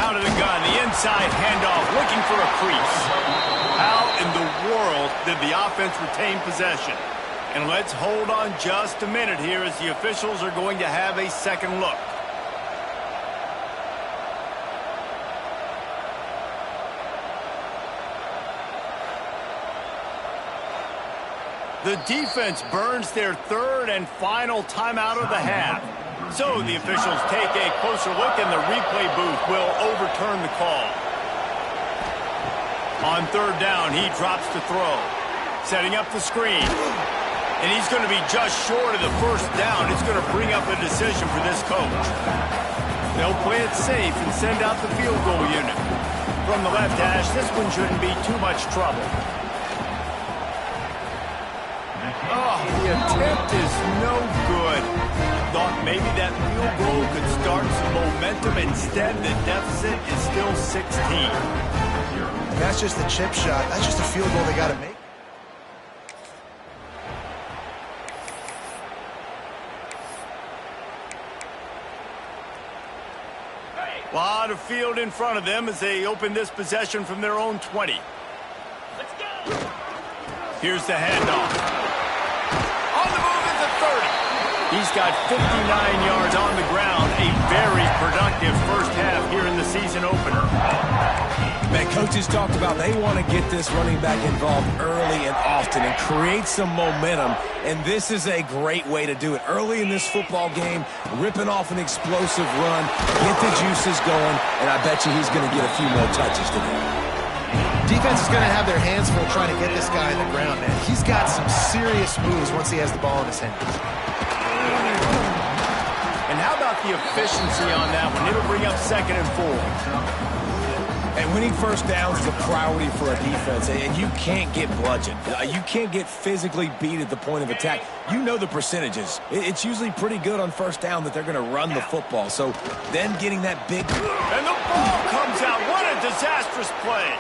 out of the gun, the inside handoff, looking for a crease. How in the world did the offense retain possession? And let's hold on just a minute here as the officials are going to have a second look. The defense burns their third and final timeout of the half. So the officials take a closer look and the replay booth will overturn the call. On third down, he drops to throw. Setting up the screen. And he's going to be just short of the first down. It's going to bring up a decision for this coach. They'll play it safe and send out the field goal unit. From the left hash, this one shouldn't be too much trouble. Oh, the attempt is no good. Thought maybe that field goal could start some momentum. Instead, the deficit is still 16. That's just a chip shot. That's just a field goal they got to make. A lot of field in front of them as they open this possession from their own 20. Let's go. Here's the handoff. On the move is the 30. He's got 59 yards on the ground. A very productive first half here in the season opener. Man, coaches talked about they want to get this running back involved early and often and create some momentum, and this is a great way to do it. Early in this football game, ripping off an explosive run, get the juices going, and I bet you he's going to get a few more touches today. Defense is going to have their hands full trying to get this guy on the ground, man. He's got some serious moves once he has the ball in his hands. And how about the efficiency on that one? It'll bring up 2nd and 4. And winning first downs is a priority for a defense, and you can't get bludgeoned. You can't get physically beat at the point of attack. You know the percentages. It's usually pretty good on first down that they're going to run the football. So then getting that big... And the ball comes out. What a disastrous play.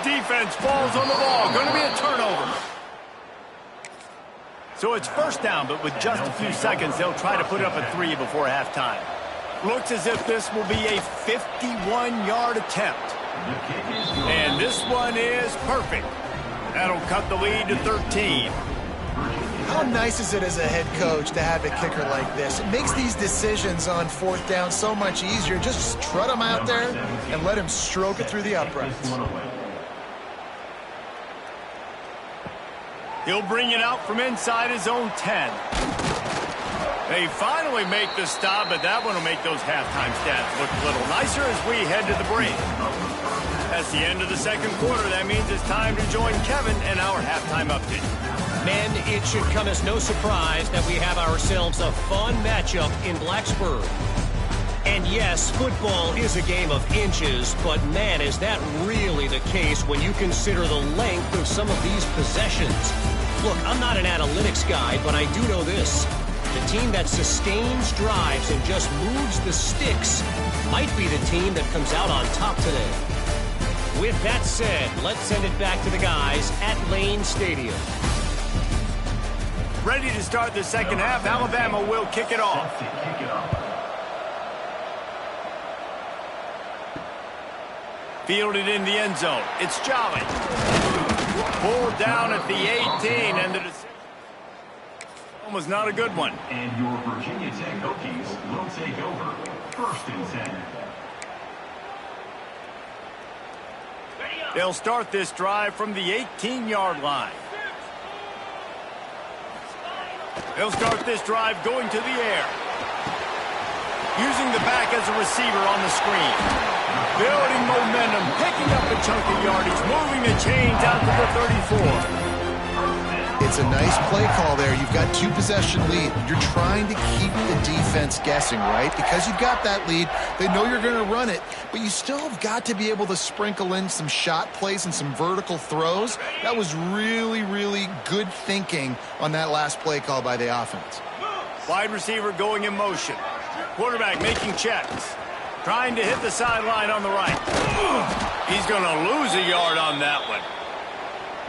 Defense falls on the ball. Going to be a turnover. So it's first down, but with just a few seconds, they'll try to put up a 3 before halftime. Looks as if this will be a 51-yard attempt. And this one is perfect. That'll cut the lead to 13. How nice is it as a head coach to have a kicker like this? It makes these decisions on fourth down so much easier. Just trot him out there and let him stroke it through the uprights. He'll bring it out from inside his own 10. They finally make the stop, but that one will make those halftime stats look a little nicer as we head to the break. That's the end of the second quarter. That means it's time to join Kevin and our halftime update. Men, it should come as no surprise that we have ourselves a fun matchup in Blacksburg. And yes, football is a game of inches, but man, is that really the case when you consider the length of some of these possessions. Look, I'm not an analytics guy, but I do know this. The team that sustains drives and just moves the sticks might be the team that comes out on top today. With that said, let's send it back to the guys at Lane Stadium. Ready to start the second half. Alabama will kick it off. Fielded in the end zone. It's Jolly. Pulled down at the 18, and the decision was not a good one. And your Virginia Tech Hokies will take over 1st and 10. They'll start this drive from the 18-yard line. They'll start this drive going to the air. Using the back as a receiver on the screen. Building momentum, picking up a chunk of yardage, moving the chains out to the 34. It's a nice play call there. You've got 2-possession lead. You're trying to keep the defense guessing, right? Because you've got that lead, they know you're going to run it, but you still have got to be able to sprinkle in some shot plays and some vertical throws. That was really, really good thinking on that last play call by the offense. Wide receiver going in motion. Quarterback making checks. Trying to hit the sideline on the right. He's going to lose a yard on that one.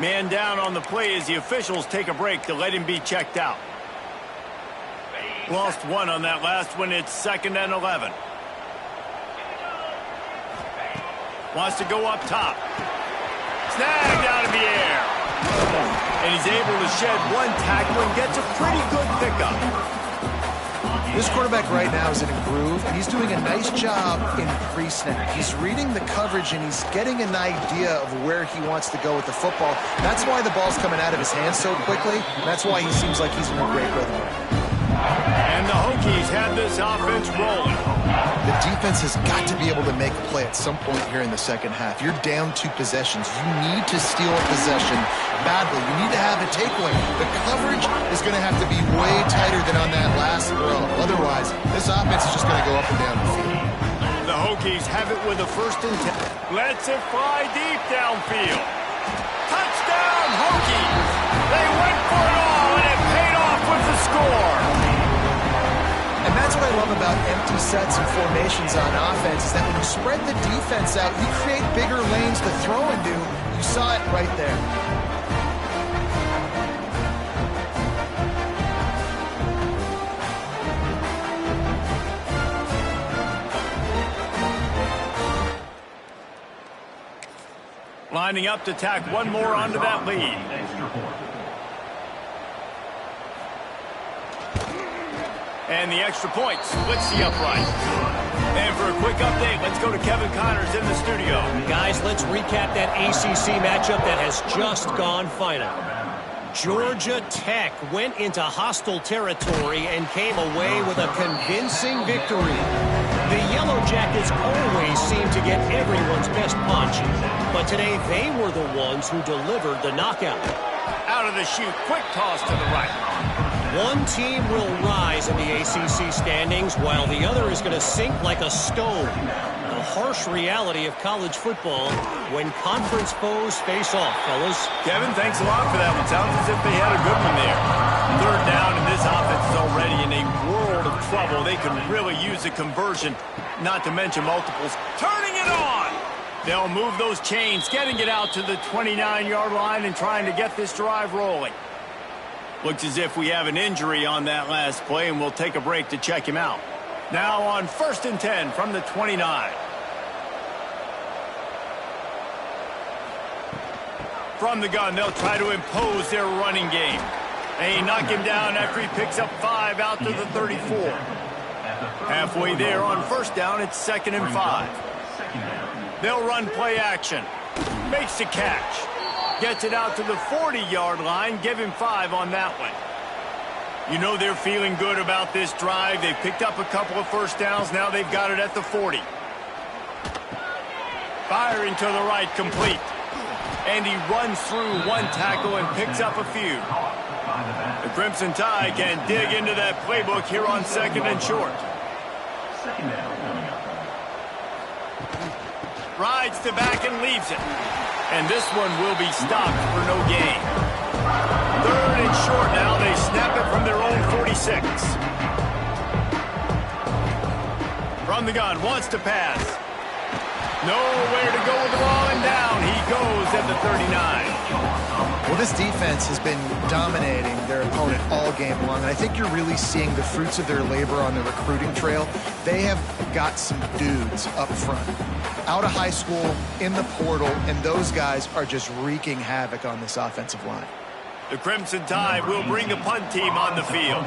Man down on the play as the officials take a break to let him be checked out. Lost one on that last one. It's 2nd and 11. Wants to go up top. Snagged out of the air. And he's able to shed one tackle and gets a pretty good pickup. This quarterback right now is in a groove, and he's doing a nice job in pre-snap. He's reading the coverage, and he's getting an idea of where he wants to go with the football. That's why the ball's coming out of his hands so quickly. That's why he seems like he's in a great rhythm. And the Hokies have this offense rolling. The defense has got to be able to make a play at some point here in the second half. You're down 2 possessions. You need to steal a possession badly. You need to have a takeaway. The coverage is going to have to be way tighter than on that last throw. Otherwise, this offense is just going to go up and down the field. The Hokies have it with a 1st and 10. Lets it fly deep downfield. Touchdown, Hokies! They went for it all, and it paid off with the score. And that's what I love about empty sets and formations on offense, is that when you spread the defense out, you create bigger lanes to throw into. You saw it right there. Lining up to tack one more onto that lead. And the extra point splits the upright. And for a quick update, let's go to Kevin Connors in the studio. Guys, let's recap that ACC matchup that has just gone final. Georgia Tech went into hostile territory and came away with a convincing victory. The Yellow Jackets always seem to get everyone's best punch, but today they were the ones who delivered the knockout. Out of the chute, quick toss to the right. One team will rise in the ACC standings, while the other is going to sink like a stone. The harsh reality of college football when conference foes face off, fellas. Kevin, thanks a lot for that one. Sounds as if they had a good one there. 3rd down, and this offense is already in a world of trouble. They could really use a conversion, not to mention multiples. Turning it on! They'll move those chains, getting it out to the 29-yard line and trying to get this drive rolling. Looks as if we have an injury on that last play, and we'll take a break to check him out. Now on 1st and 10 from the 29. From the gun, they'll try to impose their running game. They knock him down after he picks up 5 out to the 34. Halfway there on 1st down, it's 2nd and 5. They'll run play action. Makes the catch. Gets it out to the 40-yard line. Give him 5 on that one. You know they're feeling good about this drive. They've picked up a couple of 1st downs. Now they've got it at the 40. Firing to the right, complete. And he runs through one tackle and picks up a few. The Crimson Tide can dig into that playbook here on 2nd and short. Rides to back and leaves it. And this one will be stopped for no gain. 3rd and short now. They snap it from their own 46. From the gun, wants to pass. Nowhere to go with the ball, and down he goes at the 39. Well, this defense has been dominating their opponent all game long, and I think you're really seeing the fruits of their labor on the recruiting trail. They have got some dudes up front, out of high school, in the portal, and those guys are just wreaking havoc on this offensive line. The Crimson Tide will bring the punt team on the field.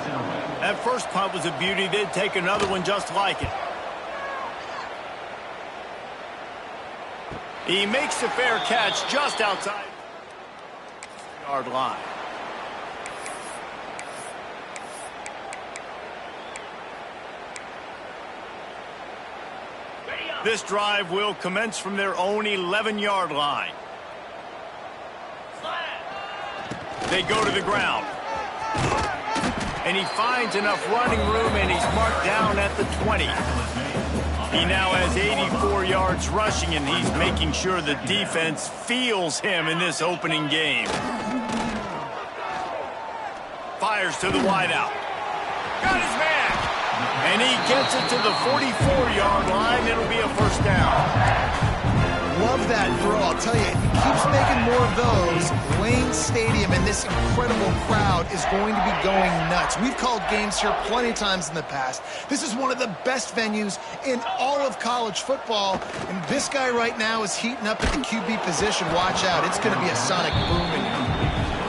That first punt was a beauty. They'd take another one just like it. He makes the fair catch just outside the yard line. This drive will commence from their own 11-yard line. They go to the ground. And he finds enough running room, and he's marked down at the 20. He now has 84 yards rushing, and he's making sure the defense feels him in this opening game. Fires to the wideout. Got his man. And he gets it to the 44-yard line. It'll be a 1st down. love that throw. I'll tell you, if he keeps making more of those, Lane Stadium and this incredible crowd is going to be going nuts. We've called games here plenty of times in the past. This is one of the best venues in all of college football, and this guy right now is heating up at the QB position. Watch out. It's going to be a sonic boom in here.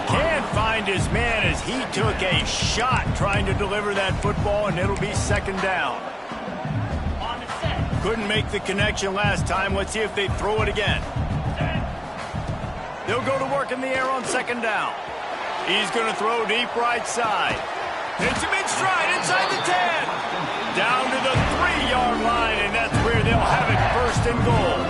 Can't find his man as he took a shot trying to deliver that football, and it'll be second down. Couldn't make the connection last time. Let's see if they throw it again. They'll go to work in the air on second down. He's going to throw deep right side. Hits him in stride inside the 10. Down to the 3-yard line, and that's where they'll have it first and goal.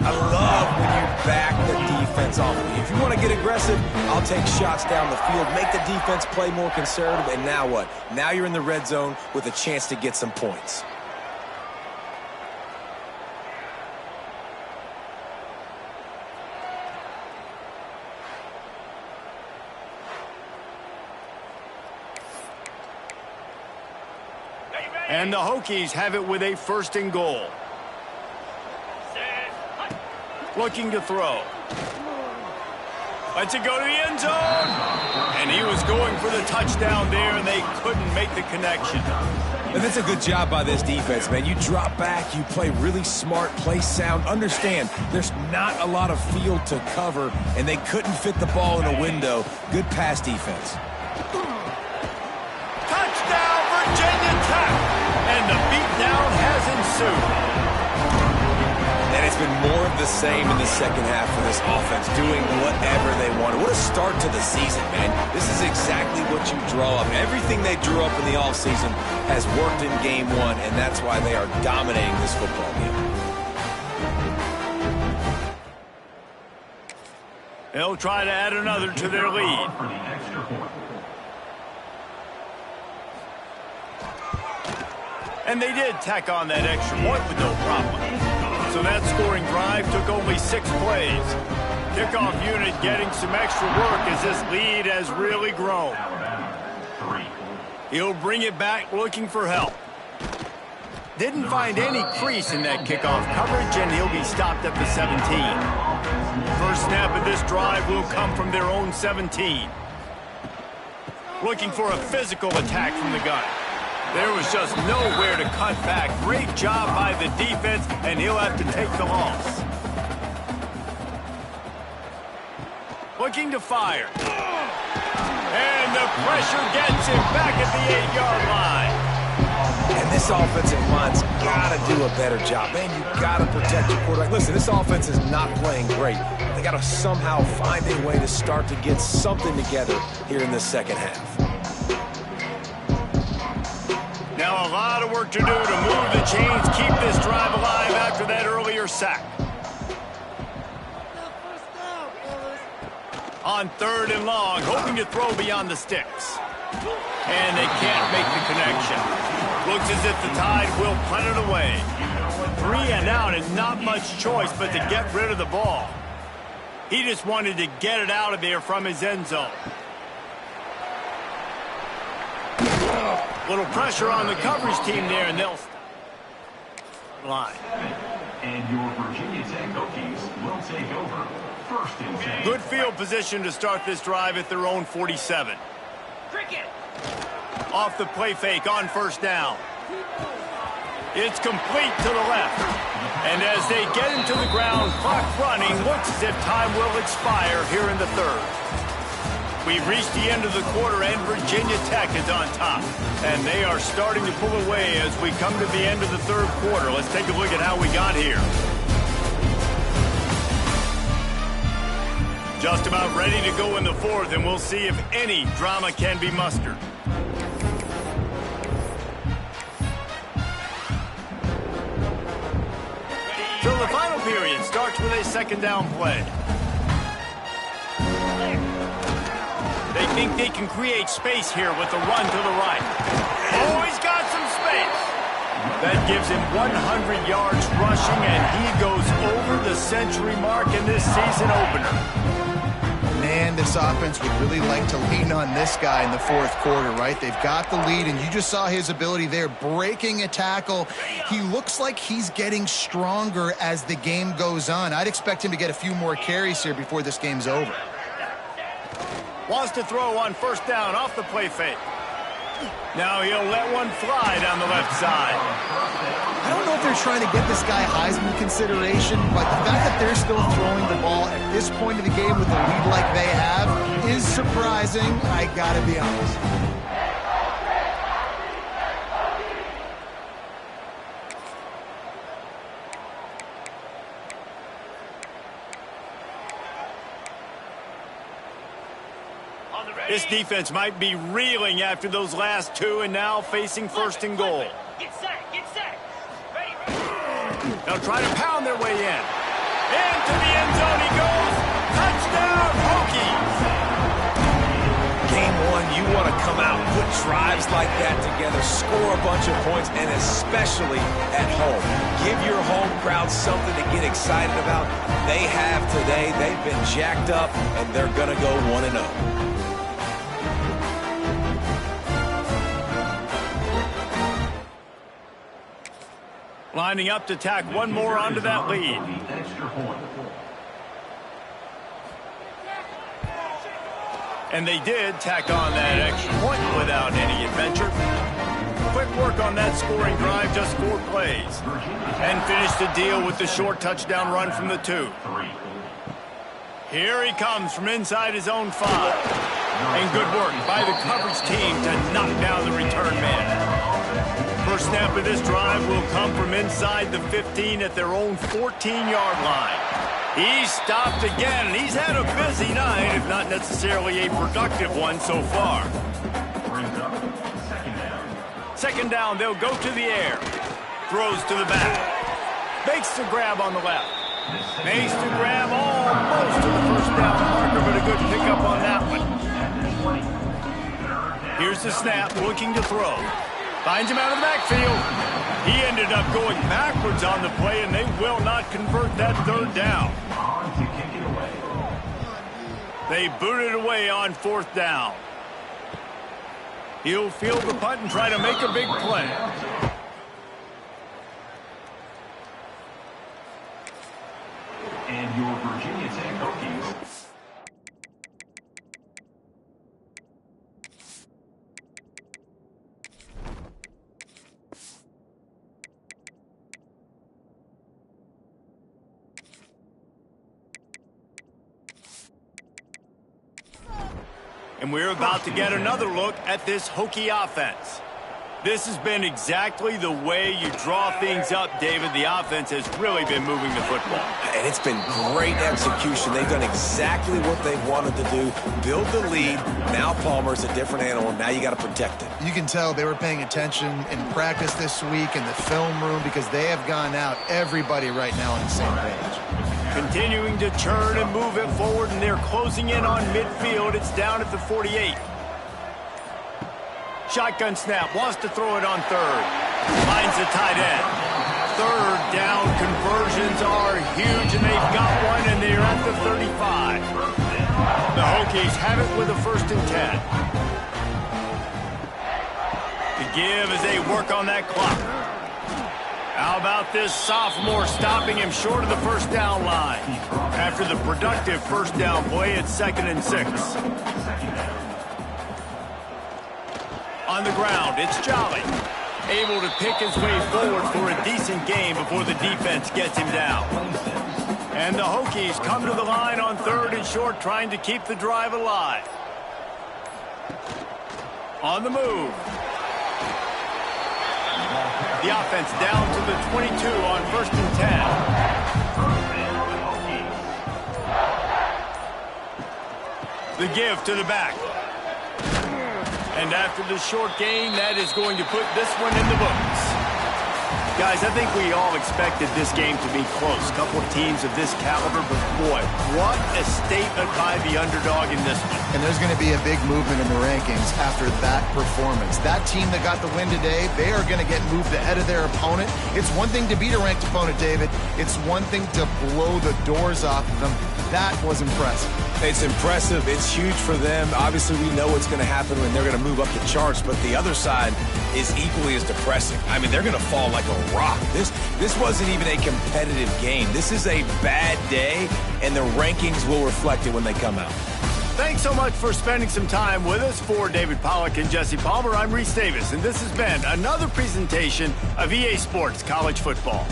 I love when you back the defense off. If you want to get aggressive, I'll take shots down the field, make the defense play more conservative, and now what? Now you're in the red zone with a chance to get some points. And the Hokies have it with a first and goal. Looking to throw. Lets it go to the end zone. And he was going for the touchdown there, and they couldn't make the connection. And that's a good job by this defense, man. You drop back, you play really smart, play sound. Understand, there's not a lot of field to cover, and they couldn't fit the ball in a window. Good pass defense. Touchdown, Virginia Tech. And the beatdown has ensued. And it's been more of the same in the second half for this offense, doing whatever they wanted. What a start to the season, man. This is exactly what you draw up. Everything they drew up in the offseason has worked in game one, and that's why they are dominating this football game. They'll try to add another to their lead. And they did tack on that extra point with no problem. So that scoring drive took only 6 plays. Kickoff unit getting some extra work as this lead has really grown. He'll bring it back looking for help. Didn't find any crease in that kickoff coverage, and he'll be stopped at the 17. First snap of this drive will come from their own 17. Looking for a physical attack from the gun. There was just nowhere to cut back. Great job by the defense, and he'll have to take the loss. Looking to fire. And the pressure gets him back at the 8-yard line. And this offensive line's got to do a better job. Man, you got to protect your quarterback. Listen, this offense is not playing great. They got to somehow find a way to start to get something together here in the second half. Now a lot of work to do to move the chains, keep this drive alive after that earlier sack. On 3rd and long, hoping to throw beyond the sticks. And they can't make the connection. Looks as if the Tide will punt it away. 3 and out and not much choice but to get rid of the ball. He just wanted to get it out of there from his end zone. Little pressure on the coverage team there, and they'll line. And your Virginia Tech Hokies will take over. First and 10. Good field position to start this drive at their own 47. Cricket. Off the play fake on first down. It's complete to the left. And as they get him to the ground, clock running, looks as if time will expire here in the 3rd. We've reached the end of the quarter, and Virginia Tech is on top. And they are starting to pull away as we come to the end of the 3rd quarter. Let's take a look at how we got here. Just about ready to go in the 4th, and we'll see if any drama can be mustered. So the final period starts with a 2nd down play. They think they can create space here with the run to the right. Oh, he's got some space. That gives him 100 yards rushing, and he goes over the century mark in this season opener. Man, this offense would really like to lean on this guy in the fourth quarter, right? They've got the lead, and you just saw his ability there, breaking a tackle. He looks like he's getting stronger as the game goes on. I'd expect him to get a few more carries here before this game's over. Wants to throw on first down off the play fake. Now he'll let one fly down the left side. I don't know if they're trying to get this guy Heisman consideration, but the fact that they're still throwing the ball at this point of the game with a lead like they have is surprising, I gotta be honest. This defense might be reeling after those last two and now facing first and goal. Get set, get set. Ready. They'll try to pound their way in. Into the end zone he goes. Touchdown, Hokies. Game one, you want to come out, put drives like that together, score a bunch of points, and especially at home. Give your home crowd something to get excited about. They have today. They've been jacked up, and they're going to go 1-0. Lining up to tack one more onto that lead. And they did tack on that extra point without any adventure. Quick work on that scoring drive, just 4 plays. And finished the deal with the short touchdown run from the 2. Here he comes from inside his own 5. And good work by the coverage team to knock down the return man. First snap of this drive will come from inside the 15 at their own 14-yard line. He's stopped again, and he's had a busy night, if not necessarily a productive one so far. Second down, they'll go to the air. Throws to the back. Makes the grab on the left. Makes the grab almost to the first down marker, but a good pickup on that one. Here's the snap, looking to throw. Finds him out of the backfield. He ended up going backwards on the play, and they will not convert that third down. They boot it away on fourth down. He'll field the punt and try to make a big play. And your Virginia Tech Hokies. And we're about to get another look at this Hokie offense. This has been exactly the way you draw things up, David. The offense has really been moving the football. And it's been great execution. They've done exactly what they wanted to do. Build the lead. Now Palmer's a different animal. Now you got to protect it. You can tell they were paying attention in practice this week in the film room because they have gone out, everybody right now on the same page. Continuing to turn and move it forward, and they're closing in on midfield. It's down at the 48. Shotgun snap, wants to throw it on third. Finds the tight end. Third down conversions are huge, and they've got one, and they're at the 35. The Hokies have it with a 1st and 10. To give as they work on that clock. How about this sophomore stopping him short of the first down line? After the productive first down play, it's 2nd and 6. On the ground, it's Jolly. Able to pick his way forward for a decent game before the defense gets him down. And the Hokies come to the line on 3rd and short, trying to keep the drive alive. On the move. The offense down to the 22 on 1st and 10. The give to the back. And after the short gain, that is going to put this one in the books. Guys, I think we all expected this game to be close. A couple of teams of this caliber, but boy, what a statement by the underdog in this one. And there's going to be a big movement in the rankings after that performance. That team that got the win today, they are going to get moved ahead of their opponent. It's one thing to beat a ranked opponent, David. It's one thing to blow the doors off of them. That was impressive. It's impressive. It's huge for them. Obviously, we know what's going to happen when they're going to move up the charts, but the other side is equally as depressing. I mean, they're going to fall like a rock. This wasn't even a competitive game. This is a bad day, and the rankings will reflect it when they come out. Thanks so much for spending some time with us. For David Pollack and Jesse Palmer, I'm Reese Davis, and this has been another presentation of EA Sports College Football.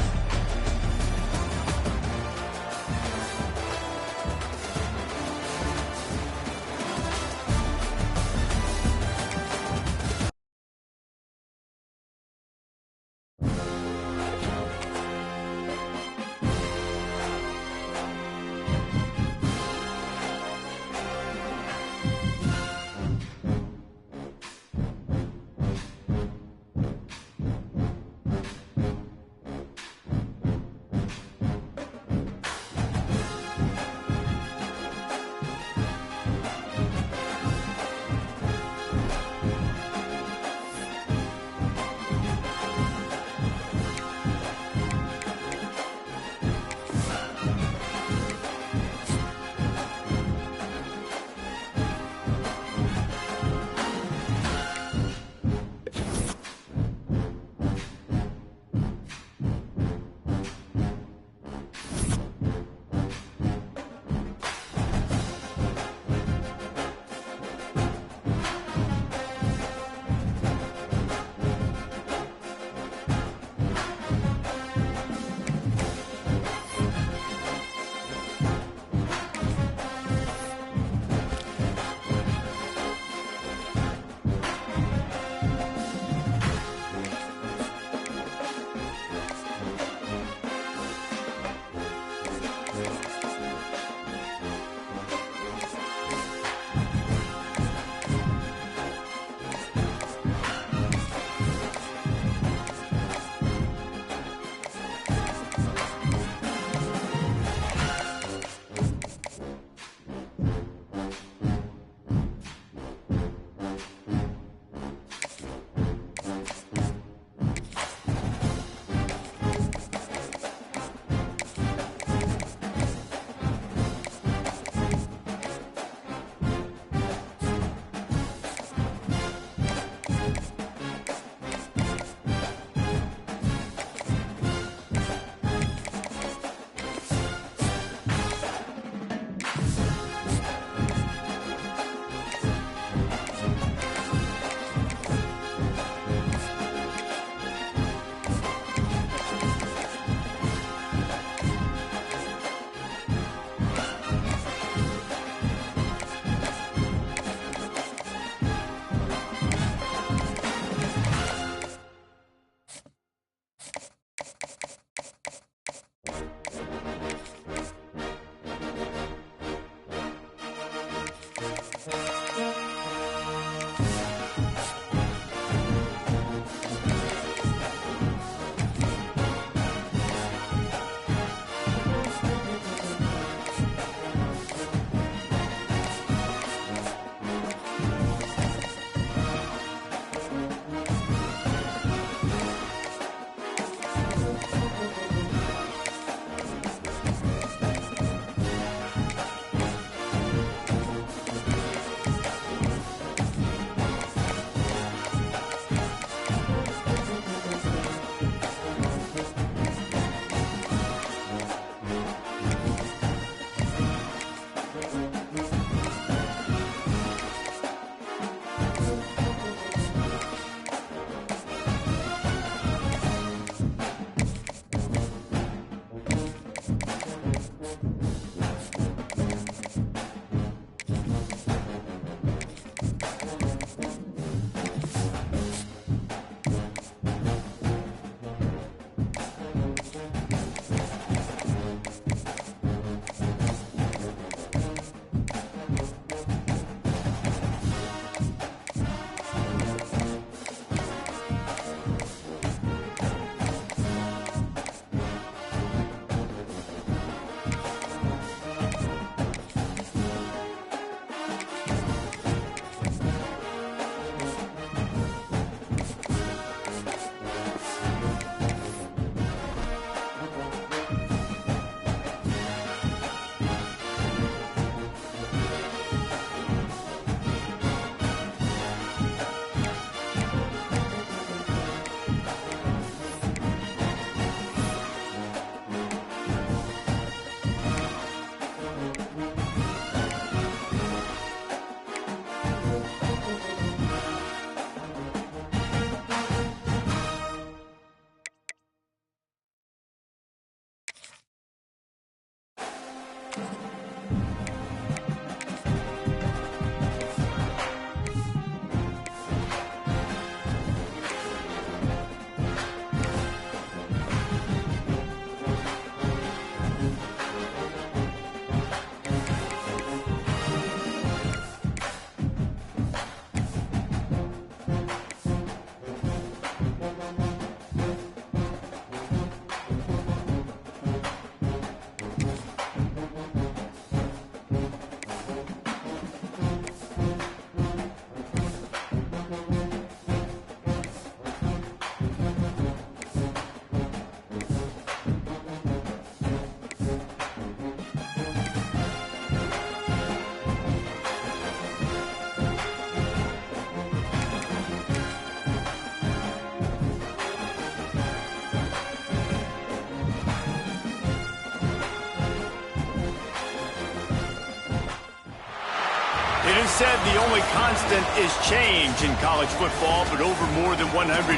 It is said the only constant is change in college football, but over more than 150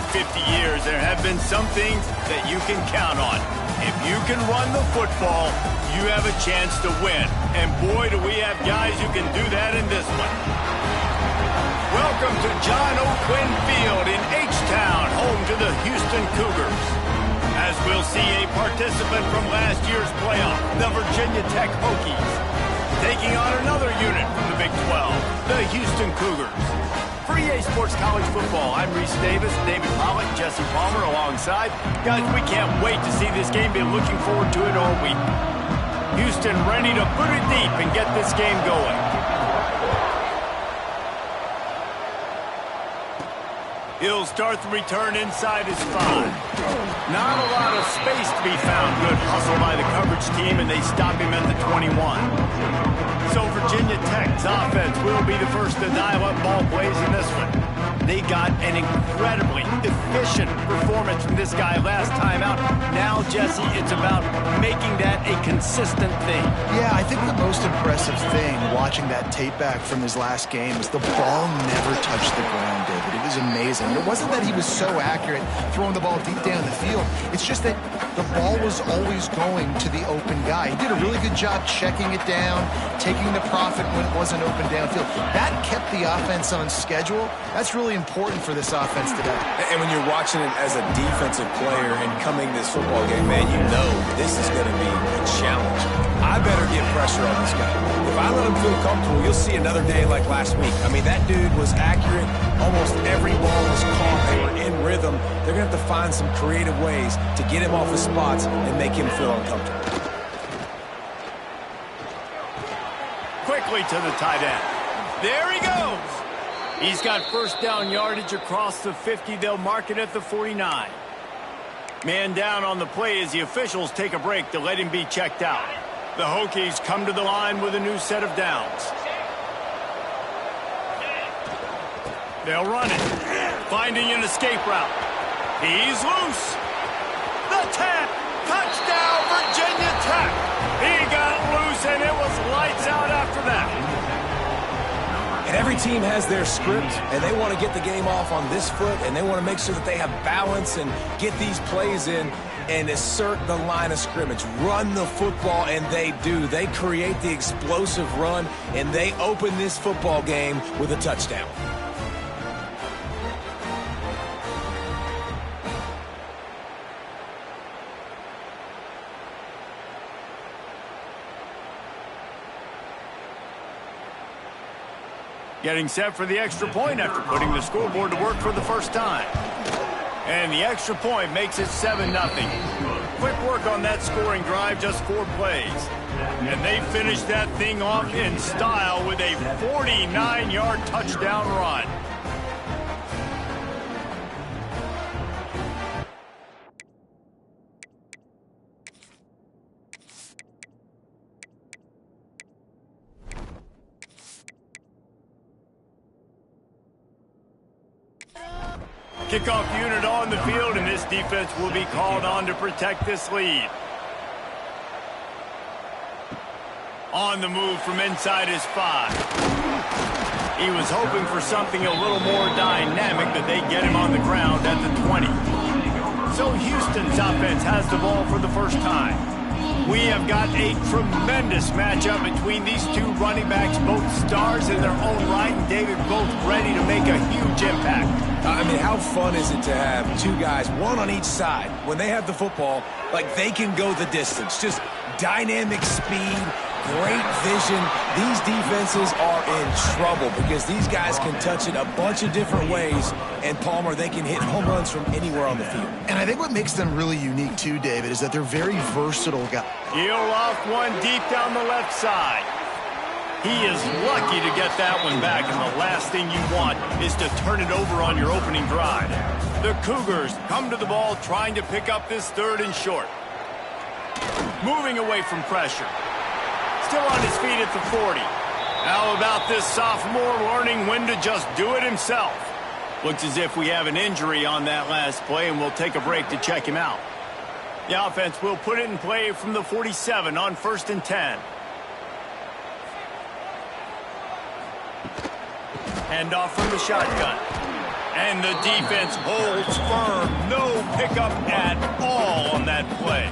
years, there have been some things that you can count on. If you can run the football, you have a chance to win. And boy, do we have guys who can do that in this one. Welcome to John O'Quinn Field in H-Town, home to the Houston Cougars. As we'll see a participant from last year's playoff, the Virginia Tech Hokies, taking on another unit from the Big 12, the Houston Cougars. For EA Sports College Football, I'm Reese Davis, David Pollock, Jesse Palmer alongside. Guys, we can't wait to see this game. Been looking forward to it all week. Houston ready to put it deep and get this game going. He'll start the return inside his 5. Not a lot of space to be found. Good hustle by the coverage team, and they stop him at the 21. So Virginia Tech's offense will be the first to dial up ball plays in this one. They got an incredibly efficient performance from this guy last time out. Now, Jesse, it's about making that a consistent thing. Yeah, I think the most impressive thing watching that tape back from his last game is the ball never touched the ground, David. It was amazing. It wasn't that he was so accurate throwing the ball deep down the field. It's just that the ball was always going to the open guy. He did a really good job checking it down, taking the profit when it wasn't open downfield. That kept the offense on schedule. That's really important for this offense today. And when you're watching it as a defensive player and coming this football game, man, you know this is going to be a challenge. I better get pressure on this guy. If I let him feel comfortable, you'll see another day like last week. I mean, that dude was accurate. Almost every ball was caught. They were in rhythm. They're going to have to find some creative ways to get him off his spots and make him feel uncomfortable. Quickly to the tight end. There he goes. He's got first down yardage across the 50. They'll mark it at the 49. Man down on the play as the officials take a break to let him be checked out. The Hokies come to the line with a new set of downs. They'll run it. Finding an escape route. He's loose. The 10. Touchdown, Virginia Tech. He got loose, and it was lights out after that. And every team has their script, and they want to get the game off on this foot, and they want to make sure that they have balance and get these plays in and assert the line of scrimmage. Run the football, and they do. They create the explosive run, and they open this football game with a touchdown. Getting set for the extra point after putting the scoreboard to work for the first time. And the extra point makes it 7-0. Quick work on that scoring drive, just 4 plays. And they finish that thing off in style with a 49-yard touchdown run. Kickoff unit on the field, and this defense will be called on to protect this lead. On the move from inside his 5. He was hoping for something a little more dynamic, but they get him on the ground at the 20. So Houston's offense has the ball for the first time. We have got a tremendous matchup between these two running backs, both stars in their own right, and David, both ready to make a huge impact. I mean, how fun is it to have two guys, one on each side, when they have the football, like they can go the distance. Just dynamic speed, great vision. These defenses are in trouble because these guys can touch it a bunch of different ways, and Palmer, they can hit home runs from anywhere on the field. And I think what makes them really unique too, David, is that they're very versatile guys. He'll loft one deep down the left side. He is lucky to get that one back, and the last thing you want is to turn it over on your opening drive. The Cougars come to the ball trying to pick up this 3rd and short. Moving away from pressure. Still on his feet at the 40. How about this sophomore learning when to just do it himself? Looks as if we have an injury on that last play, and we'll take a break to check him out. The offense will put it in play from the 47 on 1st and 10. Handoff from the shotgun. And the defense holds firm. No pickup at all on that play.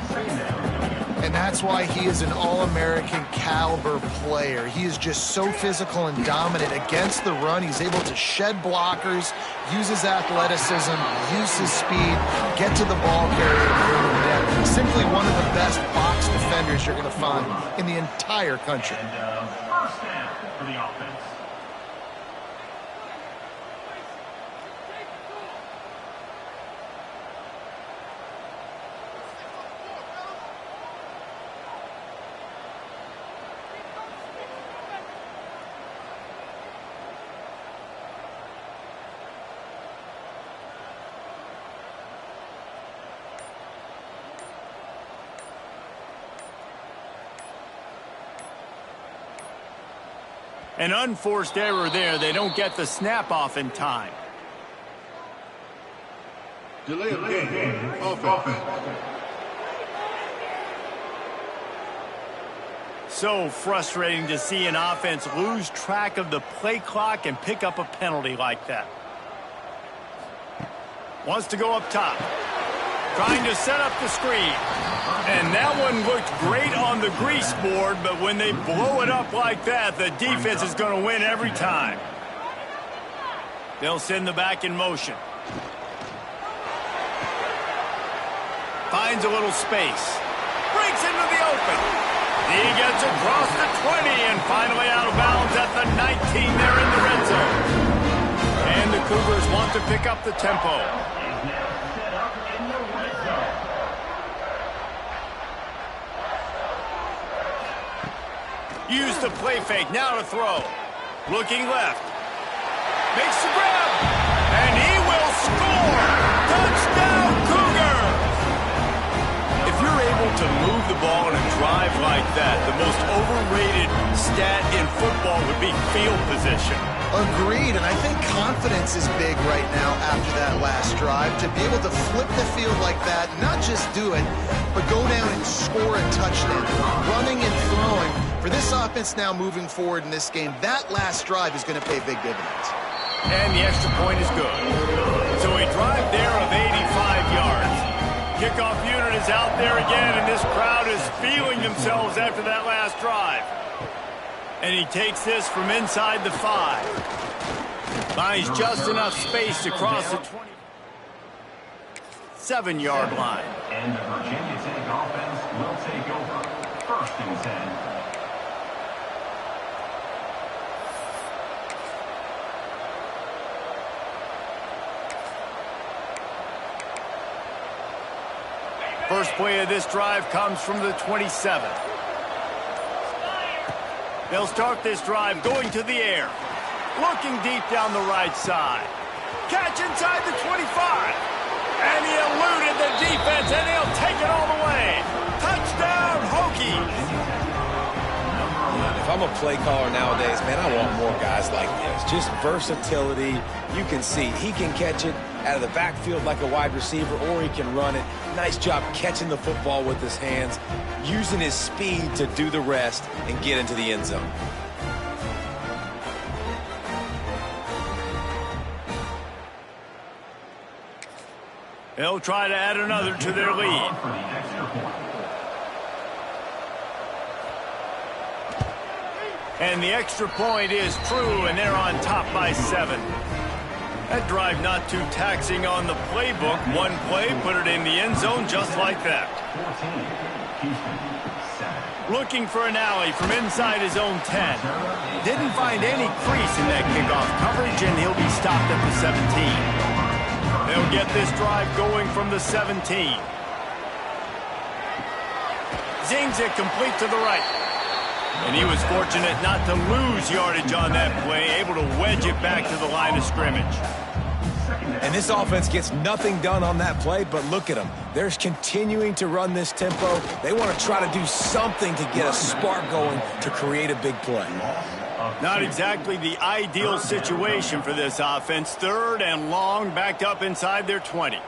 And that's why he is an All-American caliber player. He is just so physical and dominant against the run. He's able to shed blockers, use his athleticism, use his speed, get to the ball carrier and bring him down. Simply one of the best box defenders you're going to find in the entire country. And first down for the offense. An unforced error there. They don't get the snap off in time. Delay of game. Offense. So frustrating to see an offense lose track of the play clock and pick up a penalty like that. Wants to go up top. Trying to set up the screen. And that one looked great on the grease board, but when they blow it up like that, the defense is going to win every time. They'll send the back in motion. Finds a little space. Breaks into the open. He gets across the 20 and finally out of bounds at the 19 there in the red zone. And the Cougars want to pick up the tempo. Use the play fake, now to throw. Looking left. Makes the grab. And he will score! Touchdown, Cougar! If you're able to move the ball in a drive like that, the most overrated stat in football would be field position. Agreed, and I think confidence is big right now after that last drive. To be able to flip the field like that, not just do it, but go down and score a touchdown. Running and throwing. For this offense now moving forward in this game, that last drive is going to pay big dividends. And the extra point is good. So a drive there of 85 yards. Kickoff unit is out there again, and this crowd is feeling themselves after that last drive. And he takes this from inside the 5. Finds just enough space to cross the 27-yard line. And the Virginia Tech offense will take over. 1st and 10. First play of this drive comes from the 27. They'll start this drive going to the air. Looking deep down the right side. Catch inside the 25. And he eluded the defense, and he'll take it all the way. Touchdown, Hokies. If I'm a play caller nowadays, man, I want more guys like this. Just versatility. You can see he can catch it out of the backfield like a wide receiver, or he can run it. Nice job catching the football with his hands, using his speed to do the rest and get into the end zone. They'll try to add another to their lead. And the extra point is true, and they're on top by 7. That drive not too taxing on the playbook. One play, put it in the end zone just like that. Looking for an alley from inside his own 10. Didn't find any crease in that kickoff coverage, and he'll be stopped at the 17. They'll get this drive going from the 17. Zings it complete to the right. And he was fortunate not to lose yardage on that play, able to wedge it back to the line of scrimmage. And this offense gets nothing done on that play, but look at them. They're continuing to run this tempo. They want to try to do something to get a spark going to create a big play. Not exactly the ideal situation for this offense. 3rd and long, backed up inside their 20.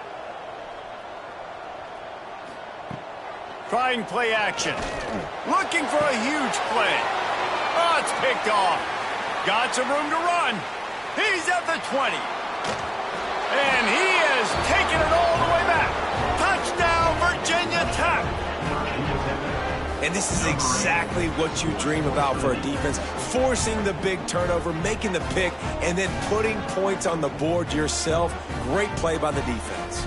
Trying play action. Looking for a huge play. Oh, it's picked off. Got some room to run. He's at the 20. And he has taken it all the way back. Touchdown, Virginia Tech. And this is exactly what you dream about for a defense. Forcing the big turnover, making the pick, and then putting points on the board yourself. Great play by the defense.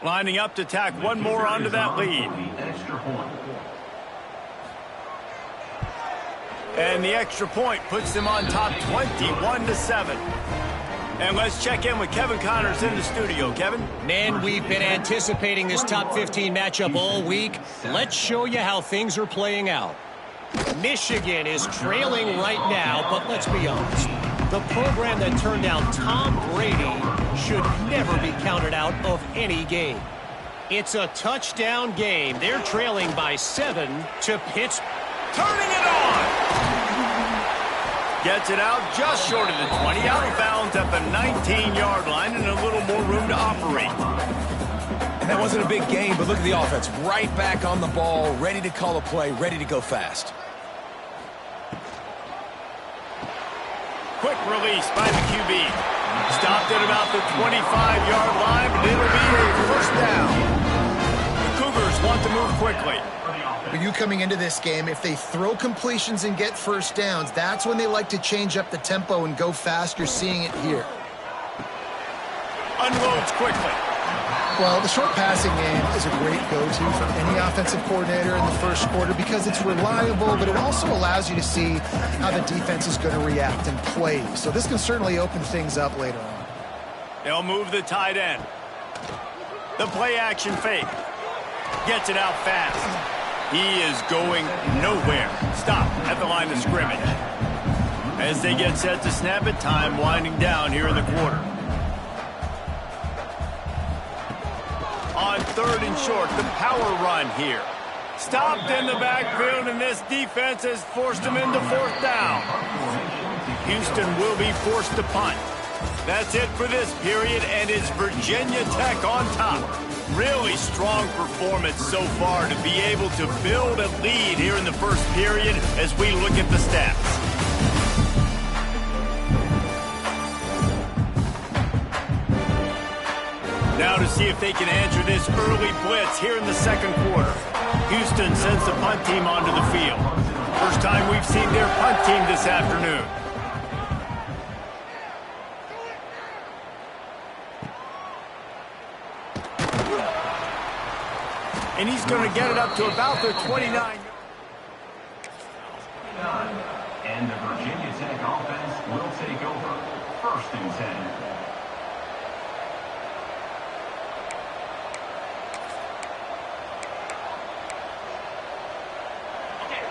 Lining up to tack one more onto that lead. And the extra point puts them on top 21-7. And let's check in with Kevin Connors in the studio. Kevin? Man, we've been anticipating this top 15 matchup all week. Let's show you how things are playing out. Michigan is trailing right now, but let's be honest. The program that turned down Tom Brady should never be counted out of any game. It's a touchdown game. They're trailing by 7 to Pittsburgh. Turning it on! Gets it out just short of the 20, out of bounds at the 19-yard line, and a little more room to operate. And that wasn't a big gain, but look at the offense. Right back on the ball, ready to call a play, ready to go fast. Quick release by the QB. Stopped at about the 25-yard line, but it'll be a first down. The Cougars want to move quickly. When you coming into this game, if they throw completions and get first downs, that's when they like to change up the tempo and go fast. You're seeing it here. Unloads quickly. Well, the short passing game is a great go-to for any offensive coordinator in the first quarter because it's reliable, but it also allows you to see how the defense is going to react and play. So this can certainly open things up later on. They'll move the tight end. The play-action fake. Gets it out fast. He is going nowhere. Stop at the line of scrimmage. As they get set to snap it, time winding down here in the quarter. On 3rd and short, the power run here. Stopped in the backfield, and this defense has forced him into 4th down. Houston will be forced to punt. That's it for this period, and it's Virginia Tech on top. Really strong performance so far to be able to build a lead here in the first period as we look at the stats. Now to see if they can answer this early blitz here in the second quarter. Houston sends the punt team onto the field. First time we've seen their punt team this afternoon. And he's going to get it up to about their 29. And the Virginia Tech offense will take over. 1st and 10.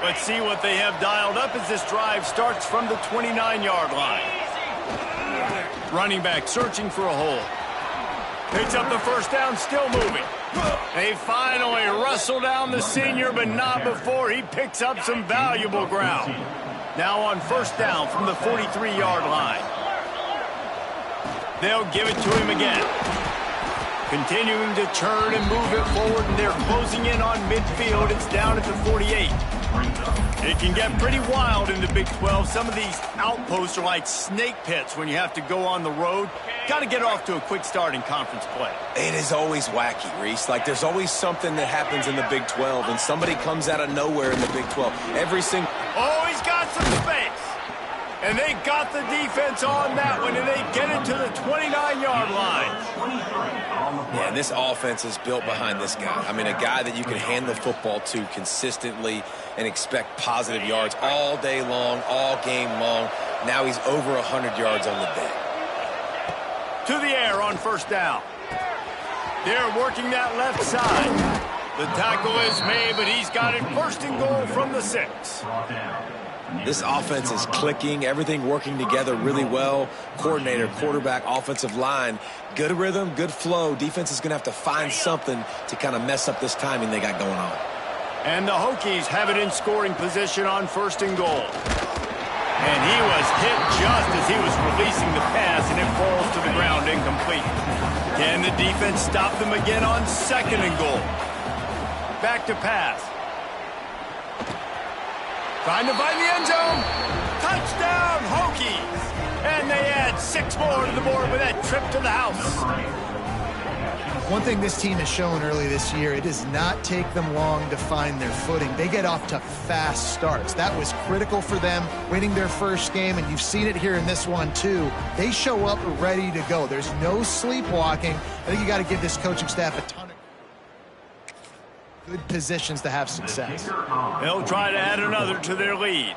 Let's see what they have dialed up as this drive starts from the 29-yard line. Running back searching for a hole. Picks up the first down, still moving. They finally wrestle down the senior, but not before he picks up some valuable ground. Now on 1st down from the 43-yard line. They'll give it to him again. Continuing to turn and move it forward, and they're closing in on midfield. It's down at the 48. It can get pretty wild in the Big 12. Some of these outposts are like snake pits when you have to go on the road. Got to get off to a quick start in conference play. It is always wacky, Reese. Like, there's always something that happens in the Big 12, and somebody comes out of nowhere in the Big 12. Oh, he's got some space. And they got the defense on that one, and they get it to the 29-yard line. Yeah, and this offense is built behind this guy. I mean, a guy that you can hand the football to consistently and expect positive yards all day long, all game long. Now he's over 100 yards on the day. To the air on first down. They're working that left side. The tackle is made, but he's got it first and goal from the 6. This offense is clicking, everything working together really well. Coordinator, quarterback, offensive line, good rhythm, good flow. Defense is going to have to find something to kind of mess up this timing they got going on. And the Hokies have it in scoring position on first and goal. And he was hit just as he was releasing the pass, and it falls to the ground incomplete. Can the defense stop them again on second and goal? Back to pass. Trying to find the end zone. Touchdown, Hokies. And they add 6 more to the board with that trip to the house. One thing this team has shown early this year, it does not take them long to find their footing. They get off to fast starts. That was critical for them, winning their first game, and you've seen it here in this one too. They show up ready to go. There's no sleepwalking. I think you got to give this coaching staff a ton of good positions to have success. They'll try to add another to their lead.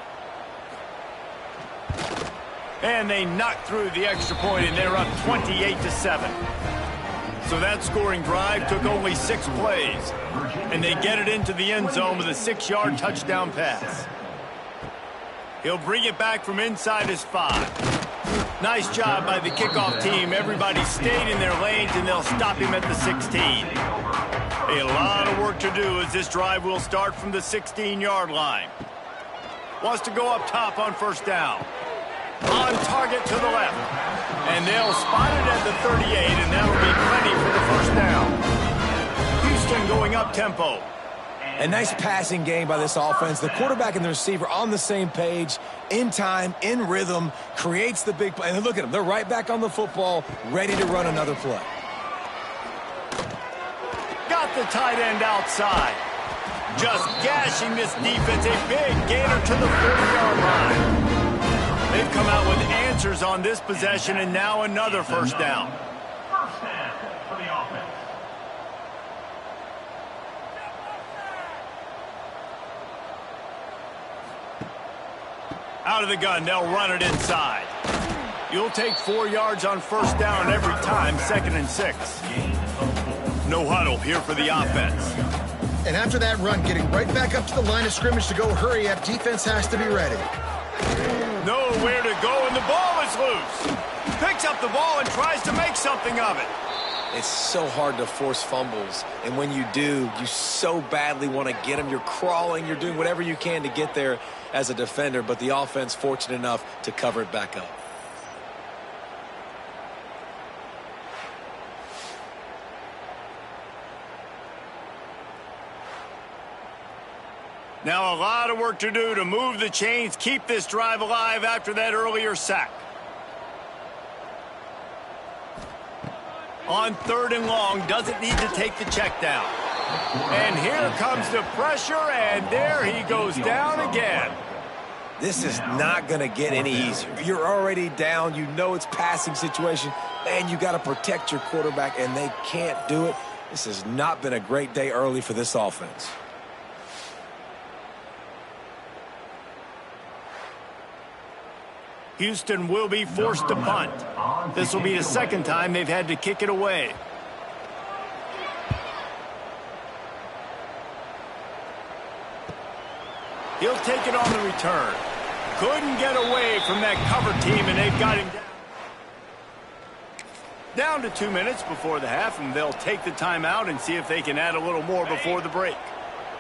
And they knock through the extra point, and they're up 28-7. So that scoring drive took only 6 plays. And they get it into the end zone with a 6-yard touchdown pass. He'll bring it back from inside his 5. Nice job by the kickoff team. Everybody stayed in their lanes, and they'll stop him at the 16. A lot of work to do as this drive will start from the 16-yard line. Wants to go up top on first down. On target to the left. And they'll spot it at the 38, and that'll be plenty for the first down. Houston going up tempo. A nice passing game by this offense. The quarterback and the receiver on the same page, in time, in rhythm, creates the big play. And look at them. They're right back on the football, ready to run another play. Got the tight end outside. Just gashing this defense. A big gainer to the 40-yard line. They've come out with answers on this possession, and now another first down. First down for the offense. Out of the gun, they'll run it inside. You'll take 4 yards on first down every time, 2nd and 6. No huddle here for the offense. And after that run, getting right back up to the line of scrimmage to go hurry up, defense has to be ready. Nowhere to go, and the ball is loose. Picks up the ball and tries to make something of it. It's so hard to force fumbles, and when you do, you so badly want to get them. You're crawling, you're doing whatever you can to get there as a defender, but the offense fortunate enough to cover it back up. Now a lot of work to do to move the chains, keep this drive alive after that earlier sack. On 3rd and long, doesn't need to take the check down. And here comes the pressure, and there he goes down again. This is not going to get any easier. You're already down. You know it's passing situation, and you got to protect your quarterback, and they can't do it. This has not been a great day early for this offense. Houston will be forced to punt. This will be the 2nd time they've had to kick it away. He'll take it on the return. Couldn't get away from that cover team, and they've got him down to 2 minutes before the half, and they'll take the timeout and see if they can add a little more before the break.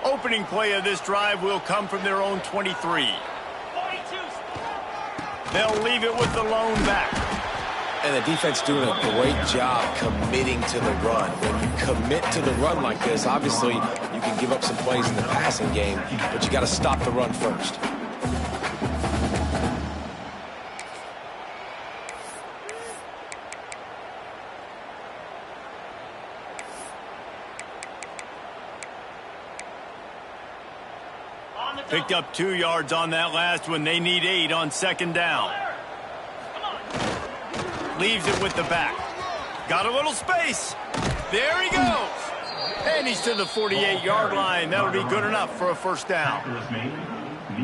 Opening play of this drive will come from their own 23. They'll leave it with the lone back. And the defense doing a great job committing to the run. When you commit to the run like this, obviously you can give up some plays in the passing game, but you got to stop the run first. Picked up 2 yards on that last one. They need 8 on second down. Leaves it with the back. Got a little space. There he goes. And he's to the 48-yard line. That'll be good enough for a first down.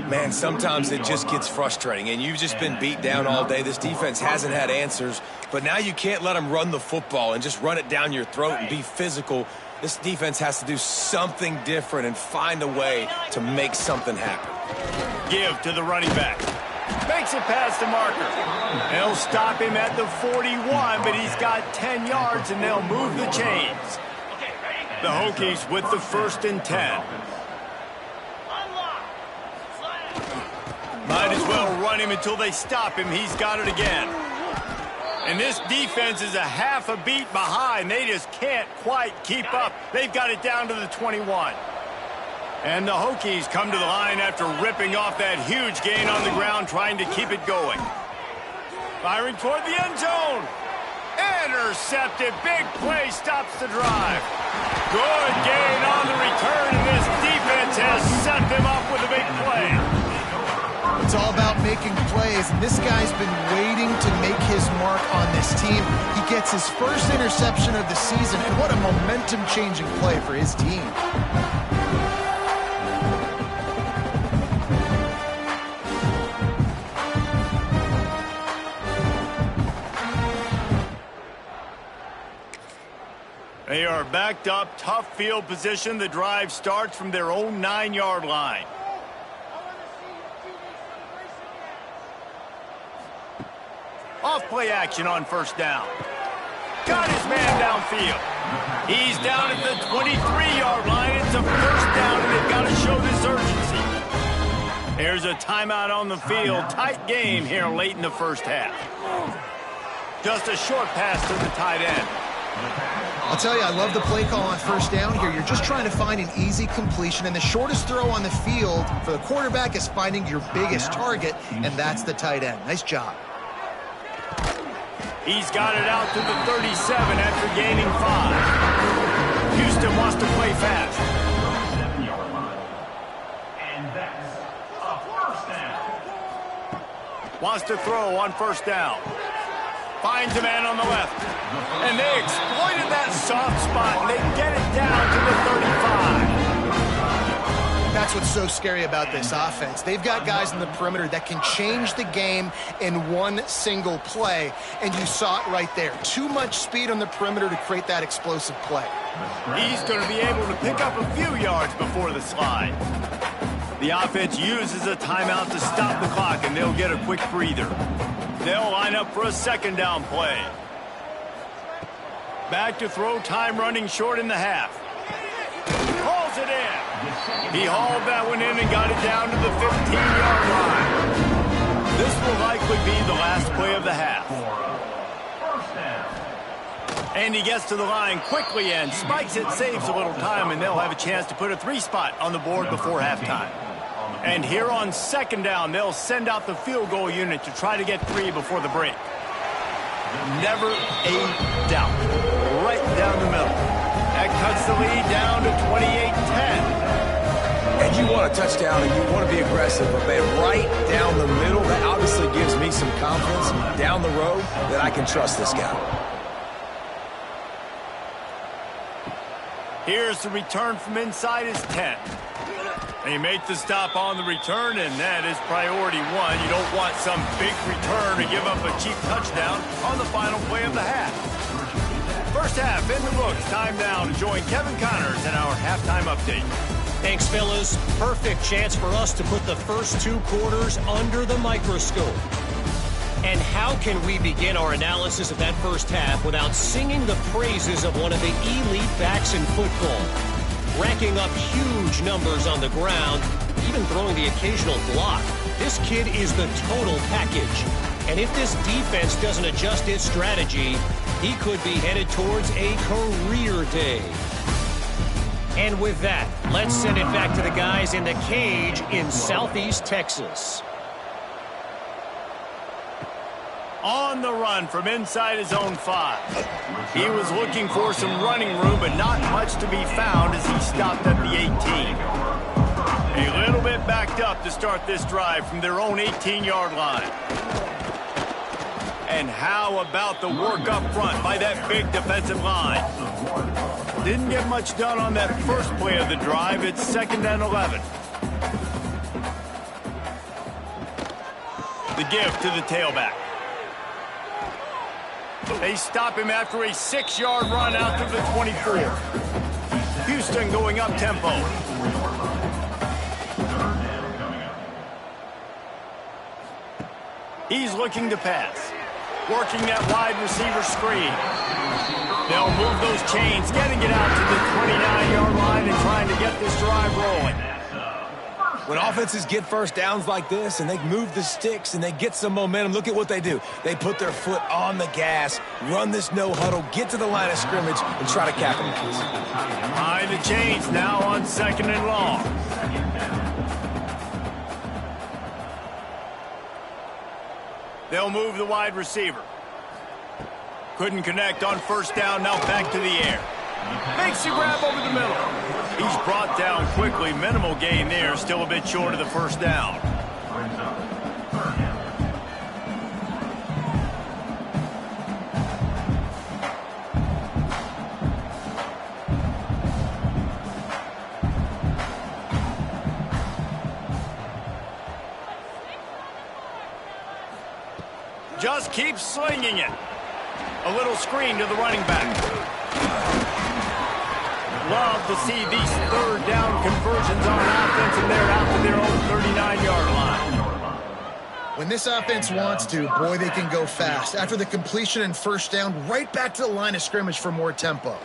Man, sometimes it just gets frustrating, and you've just been beat down all day. This defense hasn't had answers, but now you can't let them run the football and just run it down your throat and be physical. This defense has to do something different and find a way to make something happen. Give to the running back. Makes it past the marker. They'll stop him at the 41, but he's got 10 yards, and they'll move the chains. The Hokies with the 1st and 10. Might as well run him until they stop him. He's got it again. And this defense is a half a beat behind. They just can't quite keep up. They've got it down to the 21. And the Hokies come to the line after ripping off that huge gain on the ground, trying to keep it going. Firing toward the end zone. Intercepted. Big play stops the drive. Good gain on the return, and this defense has set them up with a big play. It's all about making plays, and this guy's been waiting to make his mark on this team. He gets his first interception of the season, and what a momentum-changing play for his team. They are backed up, tough field position. The drive starts from their own 9-yard line. Off play action on first down. Got his man downfield. He's down at the 23-yard line. It's a first down, and they've got to show this urgency. There's a timeout on the field. Tight game here late in the first half. Just a short pass to the tight end. I'll tell you, I love the play call on first down here. You're just trying to find an easy completion, and the shortest throw on the field for the quarterback is finding your biggest target, and that's the tight end. Nice job. He's got it out to the 37 after gaining 5. Houston wants to play fast. 7-yard line. And that's a first down. Wants to throw on first down. Finds a man on the left. And they exploited that soft spot, and they get it down to the 35. That's what's so scary about this offense. They've got guys in the perimeter that can change the game in one single play, and you saw it right there. Too much speed on the perimeter to create that explosive play. He's going to be able to pick up a few yards before the slide. The offense uses a timeout to stop the clock, and they'll get a quick breather. They'll line up for a second down play. Back to throw, time running short in the half. Hauls it in. He hauled that one in and got it down to the 15-yard line. This will likely be the last play of the half. And he gets to the line quickly and spikes it, saves a little time, and they'll have a chance to put a 3-spot on the board before halftime. And here on second down, they'll send out the field goal unit to try to get 3 before the break. Never a doubt. Right down the middle. That cuts the lead down to 28-10. And you want a touchdown and you want to be aggressive, but man, right down the middle, that obviously gives me some confidence down the road that I can trust this guy. Here's the return from inside his 10. They make the stop on the return, and that is priority 1. You don't want some big return to give up a cheap touchdown on the final play of the half. First half in the books. Time now to join Kevin Connors in our halftime update. Thanks, fellas. Perfect chance for us to put the first 2 quarters under the microscope. And how can we begin our analysis of that first half without singing the praises of one of the elite backs in football? Racking up huge numbers on the ground, even throwing the occasional block. This kid is the total package. And if this defense doesn't adjust its strategy, he could be headed towards a career day. And with that, let's send it back to the guys in the cage in Southeast Texas. On the run from inside his own 5. He was looking for some running room, but not much to be found as he stopped at the 18. A little bit backed up to start this drive from their own 18-yard line. And how about the work up front by that big defensive line? Didn't get much done on that first play of the drive. It's 2nd and 11. The give to the tailback. They stop him after a 6-yard run out to the 24. Houston going up tempo. He's looking to pass. Working that wide receiver screen. They'll move those chains, getting it out to the 29-yard line and trying to get this drive rolling. When offenses get first downs like this and they move the sticks and they get some momentum, look at what they do. They put their foot on the gas, run this no huddle, get to the line of scrimmage, and try to capitalize. Behind the chains now on 2nd and long. They'll move the wide receiver. Couldn't connect on first down, now back to the air. Makes a grab over the middle. He's brought down quickly. Minimal gain there. Still a bit short of the first down. Just keep slinging it. A little screen to the running back. Love to see these 3rd down conversions on offense, and they're out to their own 39-yard line. When this offense wants to, boy, they can go fast. After the completion and first down, right back to the line of scrimmage for more tempo.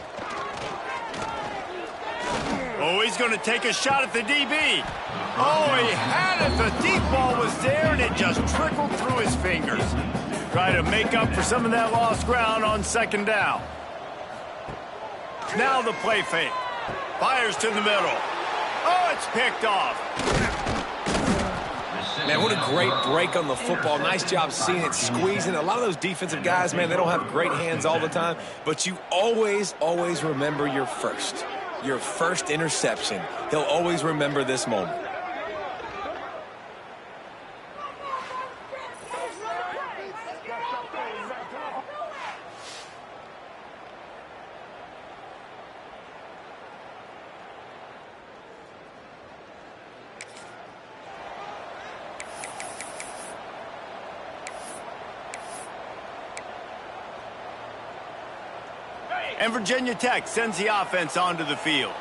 Oh, he's going to take a shot at the DB. Oh, he had it. The deep ball was there, and it just trickled through his fingers. Try to make up for some of that lost ground on 2nd down. Now the play fake. Fires to the middle. Oh, it's picked off. Man, what a great break on the football. Nice job seeing it squeezing. A lot of those defensive guys, man, they don't have great hands all the time, but you always, always remember your first interception. He'll always remember this moment. And Virginia Tech sends the offense onto the field.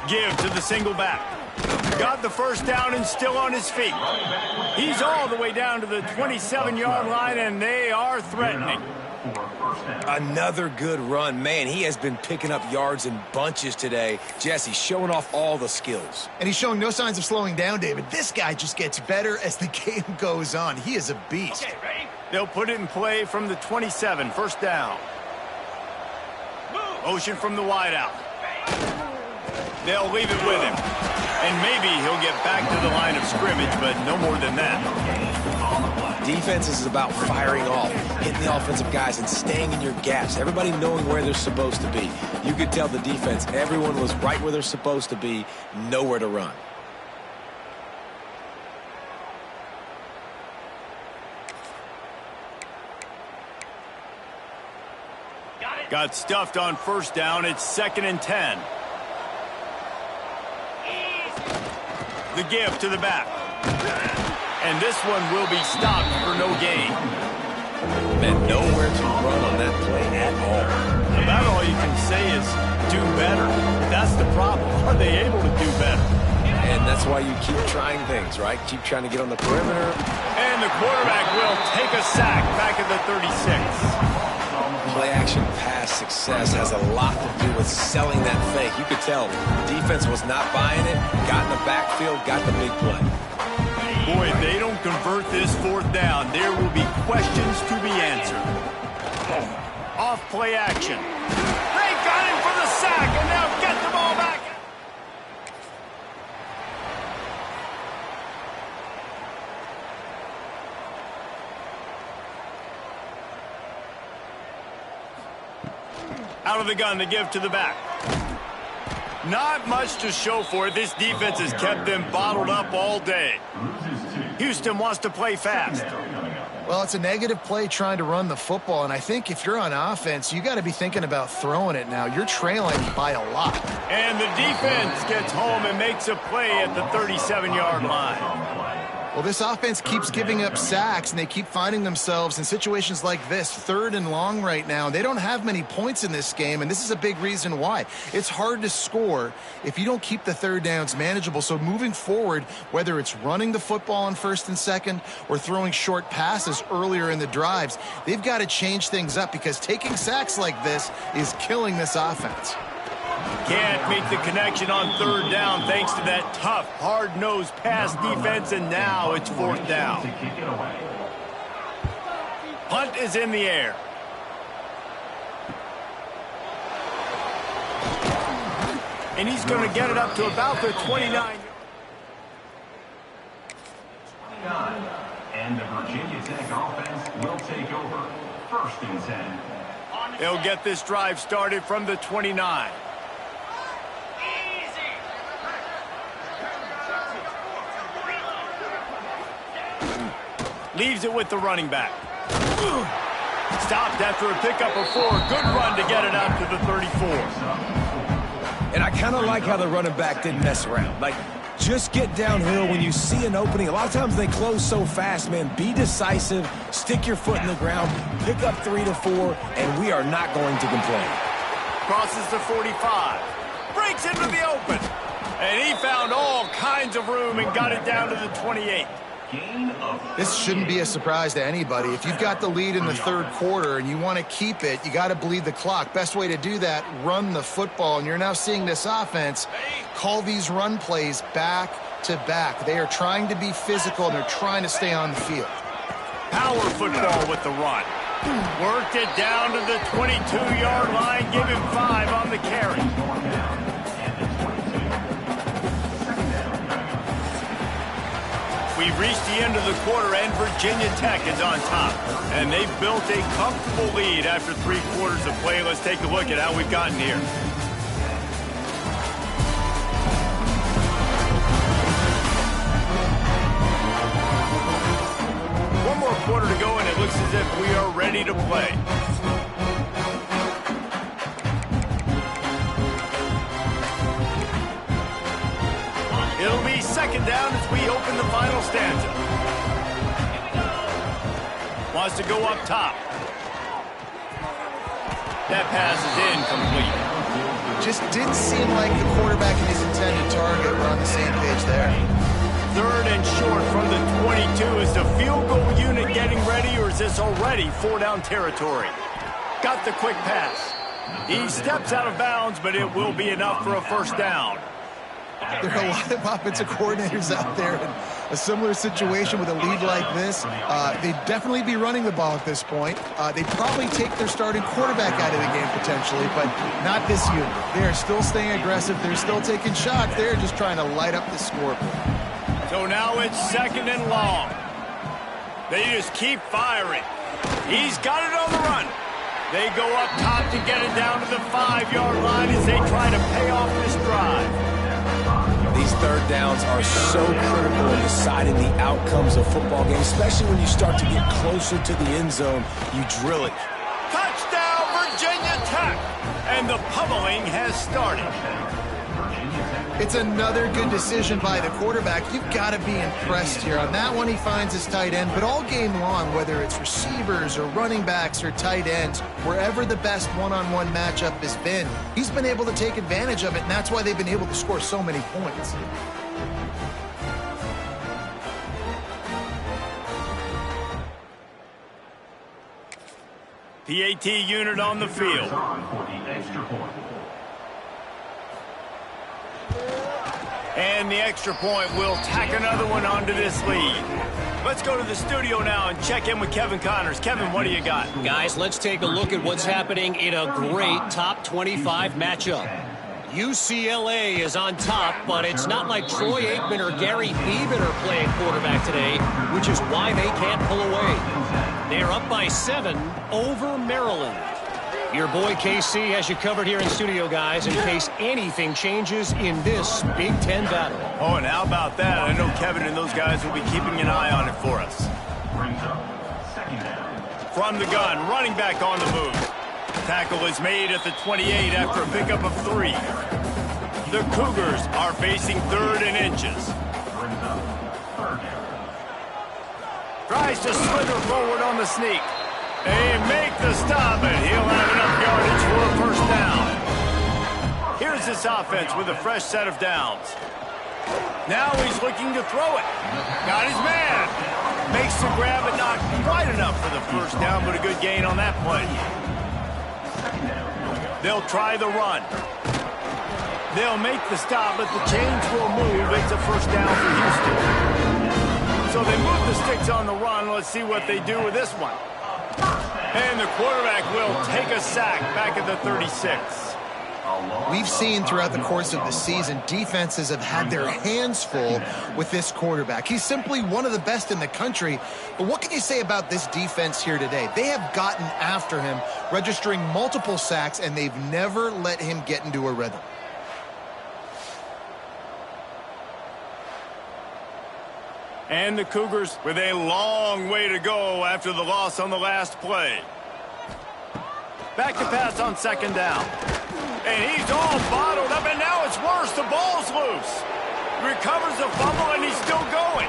Give to the single back. Got the first down and still on his feet. He's all the way down to the 27-yard line, and they are threatening. Another good run. Man, he has been picking up yards in bunches today. Jesse showing off all the skills. And he's showing no signs of slowing down, David. This guy just gets better as the game goes on. He is a beast. Okay, ready? They'll put it in play from the 27, first down. Motion from the wideout. They'll leave it with him. And maybe he'll get back to the line of scrimmage, but no more than that. Defense is about firing off, hitting the offensive guys and staying in your gaps. Everybody knowing where they're supposed to be. You could tell the defense, everyone was right where they're supposed to be, nowhere to run. Got stuffed on first down. It's 2nd and 10. The give to the back. And this one will be stopped for no gain. Man, nowhere to run on that play at all. About all you can say is do better. That's the problem. Are they able to do better? And that's why you keep trying things, right? Keep trying to get on the perimeter. And the quarterback will take a sack back at the 36. Play-action pass success has a lot to do with selling that fake. You could tell defense was not buying it, got in the backfield, got the big play. Boy, if they don't convert this fourth down, there will be questions to be answered. Off play action. They got him for the sack, and now get the ball back. Out of the gun to give to the back. Not much to show for it. This defense has kept them bottled up all day. Houston wants to play fast. Well, it's a negative play trying to run the football, and I think if you're on offense, you got to be thinking about throwing it now. You're trailing by a lot. And the defense gets home and makes a play at the 37-yard line. Well, this offense keeps giving up sacks, and they keep finding themselves in situations like this, 3rd and long right now. They don't have many points in this game, and this is a big reason why. It's hard to score if you don't keep the 3rd downs manageable. So moving forward, whether it's running the football on 1st and 2nd or throwing short passes earlier in the drives, they've got to change things up because taking sacks like this is killing this offense. Can't make the connection on 3rd down thanks to that tough, hard-nosed pass defense, and now it's 4th down. Punt is in the air. And he's going to get it up to about the 29. And the Virginia Tech offense will take over. 1st and 10. They'll get this drive started from the 29. Leaves it with the running back. Stopped after a pickup of 4. Good run to get it out to the 34. And I kind of like how the running back didn't mess around. Like, just get downhill when you see an opening. A lot of times they close so fast, man. Be decisive. Stick your foot in the ground. Pick up 3 to 4, and we are not going to complain. Crosses the 45. Breaks into the open. And he found all kinds of room and got it down to the 28. This shouldn't be a surprise to anybody. If you've got the lead in the 3rd quarter and you want to keep it, you got to bleed the clock. Best way to do that, run the football. And you're now seeing this offense call these run plays back to back. They are trying to be physical, and they're trying to stay on the field. Power football with the run. Worked it down to the 22-yard line. Give him 5 on the carry. We've reached the end of the quarter, and Virginia Tech is on top. And they've built a comfortable lead after 3 quarters of play. Let's take a look at how we've gotten here. One more quarter to go, and it looks as if we are ready to play. It'll be 2nd down as we open the final stanza. Wants to go up top. That pass is incomplete. Just didn't seem like the quarterback and his intended target were on the same page there. 3rd and short from the 22. Is the field goal unit getting ready, or is this already 4-down territory? Got the quick pass. He steps out of bounds, but it will be enough for a 1st down. There are a lot of offensive coordinators out there in a similar situation with a lead like this. They'd definitely be running the ball at this point. They'd probably take their starting quarterback out of the game potentially, but not this unit. They are still staying aggressive. They're still taking shots. They're just trying to light up the scoreboard. So now it's 2nd and long. They just keep firing. He's got it on the run. They go up top to get it down to the 5-yard line as they try to pay off this drive. These 3rd downs are so critical in deciding the outcomes of football games, especially when you start to get closer to the end zone. You drill it. Touchdown, Virginia Tech! And the pummeling has started. It's another good decision by the quarterback. You've got to be impressed here. On that one, he finds his tight end, but all game long, whether it's receivers or running backs or tight ends, wherever the best one-on-one matchup has been, he's been able to take advantage of it, and that's why they've been able to score so many points. PAT unit on the field. And the extra point will tack another one onto this lead. Let's go to the studio now and check in with Kevin Connors. Kevin, what do you got? Guys, let's take a look at what's happening in a great top 25 matchup. UCLA is on top, but it's not like Troy Aikman or Gary Beeman are playing quarterback today, which is why they can't pull away. They're up by 7 over Maryland. Your boy KC has you covered here in studio, guys, in case anything changes in this Big Ten battle. Oh, and how about that? I know Kevin and those guys will be keeping an eye on it for us. From the gun, running back on the move. Tackle is made at the 28 after a pickup of 3. The Cougars are facing 3rd and inches. Tries to slither forward on the sneak. They make the stop, and he'll have enough yardage for a first down. Here's this offense with a fresh set of downs. Now he's looking to throw it. Got his man. Makes the grab, but not quite enough for the first down, but a good gain on that play. They'll try the run. They'll make the stop, but the chains will move. It's a first down for Houston. So they move the sticks on the run. Let's see what they do with this one. And the quarterback will take a sack back at the 36. We've seen throughout the course of the season, defenses have had their hands full with this quarterback. He's simply one of the best in the country. But what can you say about this defense here today? They have gotten after him, registering multiple sacks, and they've never let him get into a rhythm. And the Cougars with a long way to go after the loss on the last play. Back to pass on second down. And he's all bottled up, and now it's worse. The ball's loose. Recovers the fumble, and he's still going.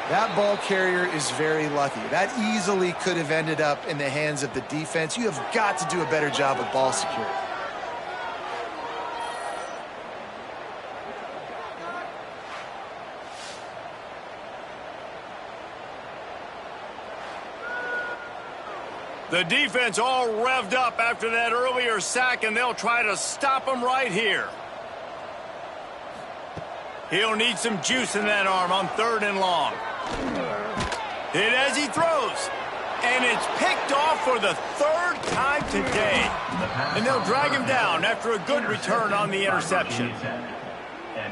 That ball carrier is very lucky. That easily could have ended up in the hands of the defense. You have got to do a better job of ball security. The defense all revved up after that earlier sack, and they'll try to stop him right here. He'll need some juice in that arm on 3rd and long. Hit as he throws. And it's picked off for the 3rd time today. And they'll drag him down after a good return on the interception.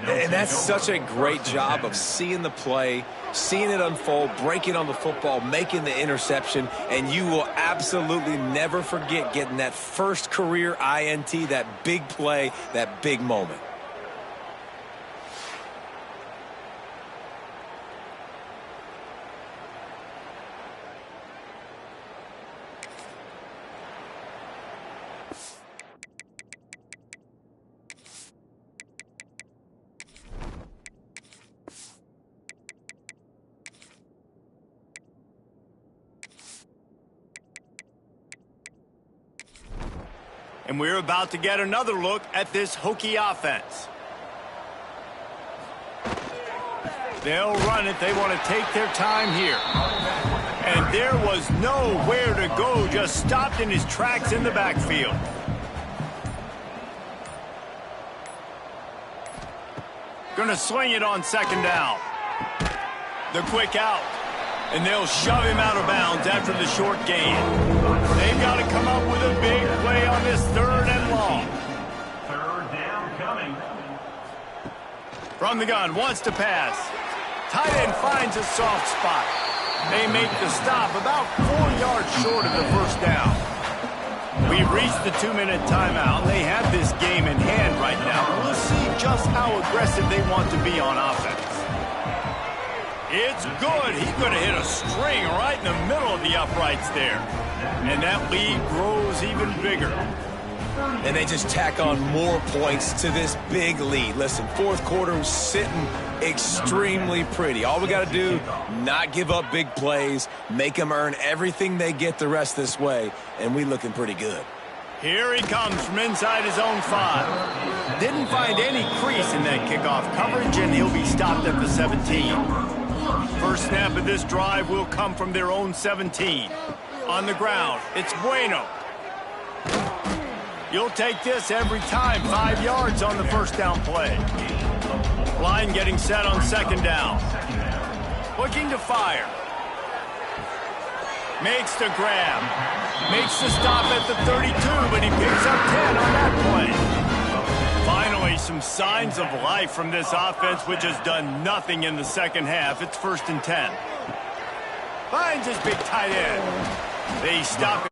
And that's such a great job of seeing the play, seeing it unfold, breaking on the football, making the interception, and you will absolutely never forget getting that first career INT, that big play, that big moment. And we're about to get another look at this Hokie offense. They'll run it. They want to take their time here. And there was nowhere to go, just stopped in his tracks in the backfield. Gonna swing it on second down. The quick out. And they'll shove him out of bounds after the short gain. They've got to come up with a big play on this 3rd and long. 3rd down coming. From the gun, wants to pass. Tight end finds a soft spot. They make the stop about 4 yards short of the first down. We've reached the 2-minute timeout. They have this game in hand right now. We'll see just how aggressive they want to be on offense. It's good. He's going to hit a string right in the middle of the uprights there. And that lead grows even bigger. And they just tack on more points to this big lead. Listen, 4th quarter was sitting extremely pretty. All we got to do, not give up big plays, make them earn everything they get the rest this way, and we looking pretty good. Here he comes from inside his own 5. Didn't find any crease in that kickoff coverage, and he'll be stopped at the 17. First snap of this drive will come from their own 17. On the ground, it's Bueno. You'll take this every time. 5 yards on the first down play. Line getting set on second down. Looking to fire. Makes the grab. Makes the stop at the 32, but he picks up 10 on that play. Finally, some signs of life from this offense, which has done nothing in the second half. It's 1st and 10. Finds his big tight end. They stop it.